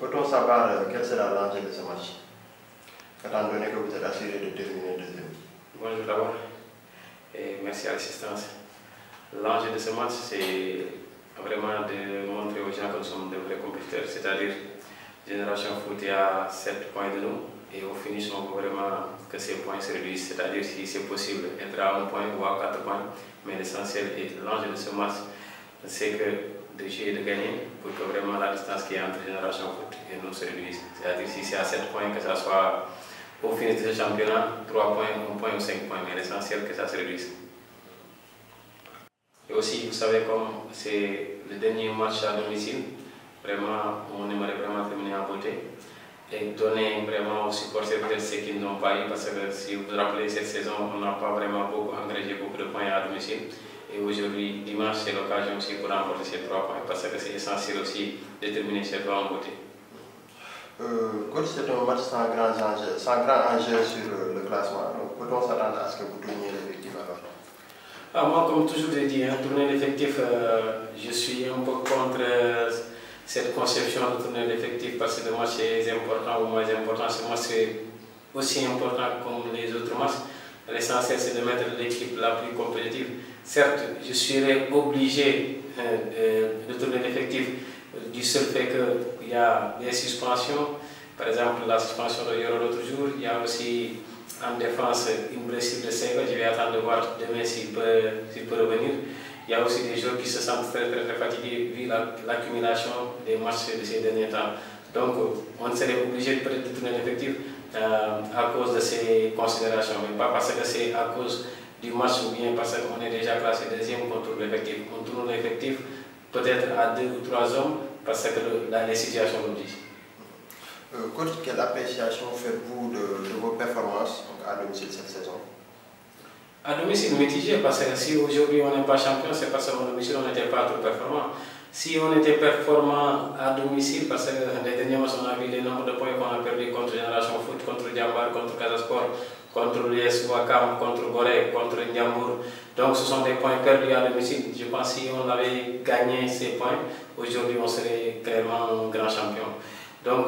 Peut-on savoir quel sera l'enjeu de ce match, étant donné que vous êtes assuré de terminer deuxième? Bonjour d'abord et merci à l'assistance. L'enjeu de ce match, c'est vraiment de montrer aux gens que nous sommes de vrais compétiteurs, c'est-à-dire Génération Foot est à 7 points de nous et au finish, on veut vraiment que ces points se réduisent, c'est-à-dire si c'est possible, être à 1 point ou à 4 points. Mais l'essentiel et l'enjeu de ce match, c'est que de jouer et de gagner pour que vraiment la distance qui est entre Génération Foot et nous se réduise. C'est-à-dire si c'est à 7 points, que ça soit au finish de ce championnat, 3 points, 1 point ou 5 points, mais l'essentiel que ça se réduise. Et aussi, vous savez, comme c'est le dernier match à domicile, vraiment, on aimerait vraiment terminer en beauté et donner vraiment aux supporters peut-être ceux qui n'ont pas eu, parce que si vous vous rappelez, cette saison, on n'a pas vraiment engrangé beaucoup de points à domicile. Et aujourd'hui, dimanche, c'est l'occasion aussi pour remporter ces 3 points, parce que c'est essentiel aussi de terminer cette fois en beauté. Coach, c'est un match sans grand enjeu sur le classement. Donc, peut-on s'attendre à ce que vous tourniez l'effectif alors? Moi, comme toujours je dis, tourner l'effectif, je suis un peu contre cette conception de tourner l'effectif parce que le match est important ou moins important. Ce match est aussi important comme les autres matchs. L'essentiel, c'est de mettre l'équipe la plus compétitive. Certes, je serai obligé de tourner l'effectif du seul fait qu'il y a des suspensions. Par exemple, la suspension de Yoro l'autre jour, il y a aussi en défense une blessure de Sega. Je vais attendre de voir demain s'il peut revenir. Il y a aussi des joueurs qui se sentent très fatigués vu l'accumulation des matchs de ces derniers temps. Donc, on serait obligé de tourner l'effectif à cause de ces considérations, mais pas parce que c'est à cause du match ou bien parce qu'on est déjà classé deuxième qu'on tourne l'effectif. On tourne l'effectif peut-être à 2 ou 3 hommes parce que les situations l'obligent. Coach, quelle appréciation faites-vous de vos performances à domicile cette saison? À domicile mitigé, parce que si aujourd'hui on n'est pas champion, c'est parce qu'à domicile on n'était pas trop performant. Si on était performant à domicile, parce que les derniers matchs on a vu les nombres de points qu'on a perdu contre Génération Foot, contre Djambar, contre Casasport, contre l'US Ouakam, contre Gorée, contre Ndiambour. Donc ce sont des points perdus à domicile. Je pense que si on avait gagné ces points, aujourd'hui on serait clairement un grand champion. Donc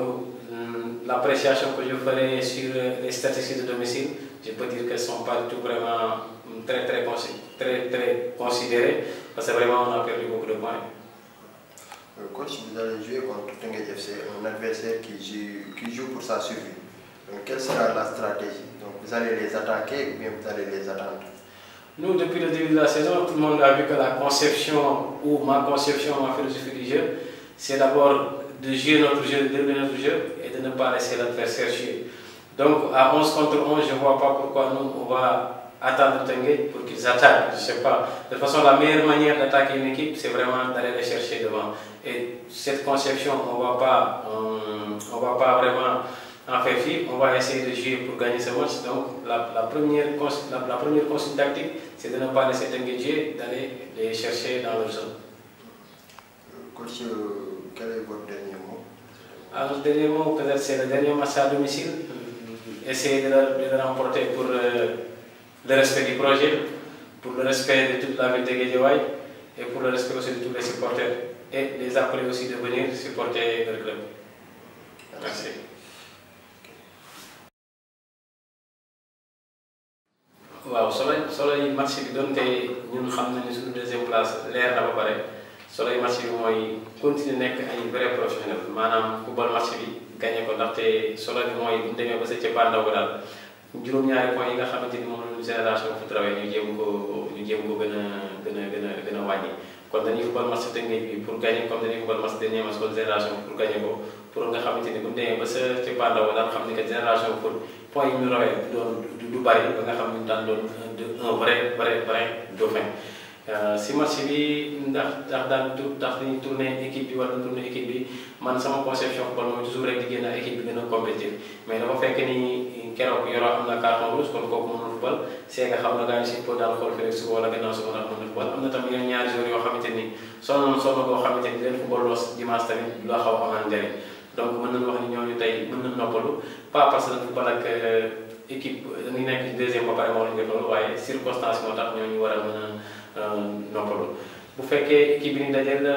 l'appréciation que je ferai sur les statistiques de domicile, je peux dire qu'elles ne sont pas du tout vraiment très considérées, parce que vraiment on a perdu beaucoup de points. Coach, vous allez jouer contre Tengue FC, un adversaire qui joue pour sa survie. Donc quelle sera la stratégie? Donc vous allez les attaquer ou bien vous allez les attendre? Nous, depuis le début de la saison, tout le monde a vu que la conception, ou ma conception, ma philosophie du jeu, c'est d'abord de jouer notre jeu, de dérouler notre jeu et de ne pas laisser l'adversaire jouer. Donc à 11 contre 11, je ne vois pas pourquoi nous, on va attendre Tengue pour qu'ils attaquent. Je ne sais pas. De toute façon, la meilleure manière d'attaquer une équipe, c'est vraiment d'aller les chercher devant. Et cette conception, on ne va pas vraiment en faire fi. On va essayer de jouer pour gagner ce match. Donc la première consigne tactique, c'est de ne pas laisser Tengue jouer, d'aller les chercher dans leur zone. Coach, quel est votre dernier mot? Alors, le dernier mot, peut-être c'est le dernier match à domicile. Essayer de le remporter pour le respect du projet, pour le respect de toute la ville de Guédiawaye et pour le respect aussi de tous les supporters. Et les appeler aussi de venir supporter le club. Merci. Waaw solo yi match bi donte ñun xam nañu suñu deuxième place leer na ba pare solo yi match bi mooy continuer nekk ay vrai professionnel maanaam football match bi gagné ko ndaxte solo bi mooy bu ñu demee ba sa cappaandaw ba daal juróom-ñaari points yi nga xamante ni moom la Génération Foot rawee ñu jéem ko gën a wàññi. Kon dañuy football match Tëngéej bi pour gagner comme dañuy football match dernier match contre Génération pour gagner ko pour nga xamante ni bu ñu demee ba sa cappaandaw ba daal xam ni que Génération Foot points yi ñu rawee du bari ba nga xam ni daan doon un vrai dauphin. Si match bi ndax dañuy tourner équipe bi wala tourner équipe bi man sama conception football mooy toujours rek di génn équipe bi gën a compétitif mais dafa fekk ni keroog Yoro am na carton rouge kon kooku mënul football c'est nga xam na gaañu si po daal xool fii rek suba wala gannaaw suba ndax mën na football am na tam yeneen ñaari joueurs yoo xamante ni sonn boo xamante ni leen football loos dimanche tamit loo xaw amaan njëriñ donc mën nañu wax ni ñooñu tey mën nañu noppalu pas parce que football ak équipe dañuy nekk ci deuxième ba pare moo lañu defalu waaye circonstance moo tax ñooñu war a mën a noppalu bu fekkee équipe bi ni dajeel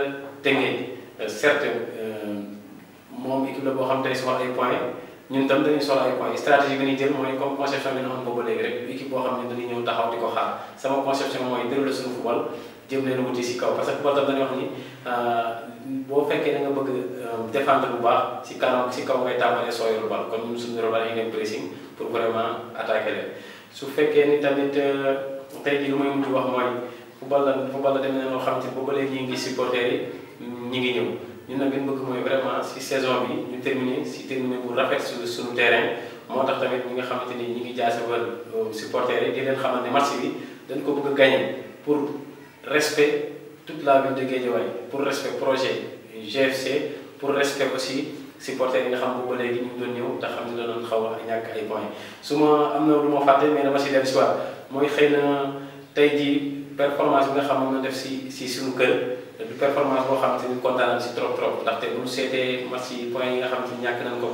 Tëngéej certes moom équipe la boo xam tey soxla ay points ñun tam dañuy soxla ay points stratégie bi ñuy jël mooy comme conception bi ñu amoon boobu léegi rek équipe boo xam ne dañuy ñëw taxaw di ko xaar sama conception mooy déroulé suñu football jëm leen wuti si kaw parce que football tam dañuy wax ni boo fekkee da nga bëgg défendre bu baax si kanam si kaw ngay tàmbalee sooy lu bal kon ñun suñu rôle dañuy dem pressing pour vraiment attaquer leen su fekkee ni tamit tey jii lu may mujj wax mooy football la demee na loo xam te boobu léegi ñu ngi supporters yi ñi ngi ñëw ñun nag li ñu bëgg mooy vraiment si saison bi ñu terminer bu rafet suñu terrain moo tax tamit ñi nga xamante ni ñi ngi jaasewal supporters yi di leen xamal ne match bi dañ ko bëgg a gagner pour respect toute la ville de Guédiawaye pour respect projet GFC pour respect aussi supporters yi nga xam boobu léegi ñu ngi doon ñëw te xam ne danoon xaw a ñàkk ay points su ma am na lu ma fàtte mais dama si dellu si waat mooy xëy na tey jii performance bi nga xam ne def si suñu kër du performance boo xamante ni kontaan nañ si trop ndaxte bu ñu seetee match yi points yi nga xam ne ñàkk nañ ko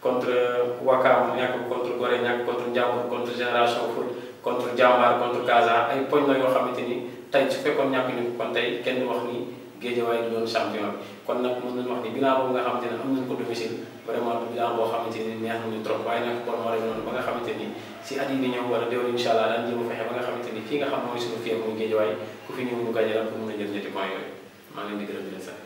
contre Wakam ñàkk ko contre Gorée ñàkk contre Ndiambour contre Génération Foot contre Diambar contre Casa ay poñ la yoo xamante ni tey su fekkoon ñàkk ñu kon tey kenn du wax ni Guédiawaye du doon champion bi kon nag mën nañu wax ni bilan boobu nga xamante ne am nañu ko domicile vraiment bilan boo xamante ni neex nañu trop waaye nag kon moo demee noonu ba nga xamante ni si at yi di ñëw wala déwén incha allah daan jéem a fexe ba nga xamante ni fii nga xam mooy suñu fief muy Guédiawaye ku fi ñëw ñu gagné la pour mën a jël ñetti points yooyu maa ngi leen di gërëm di leen sant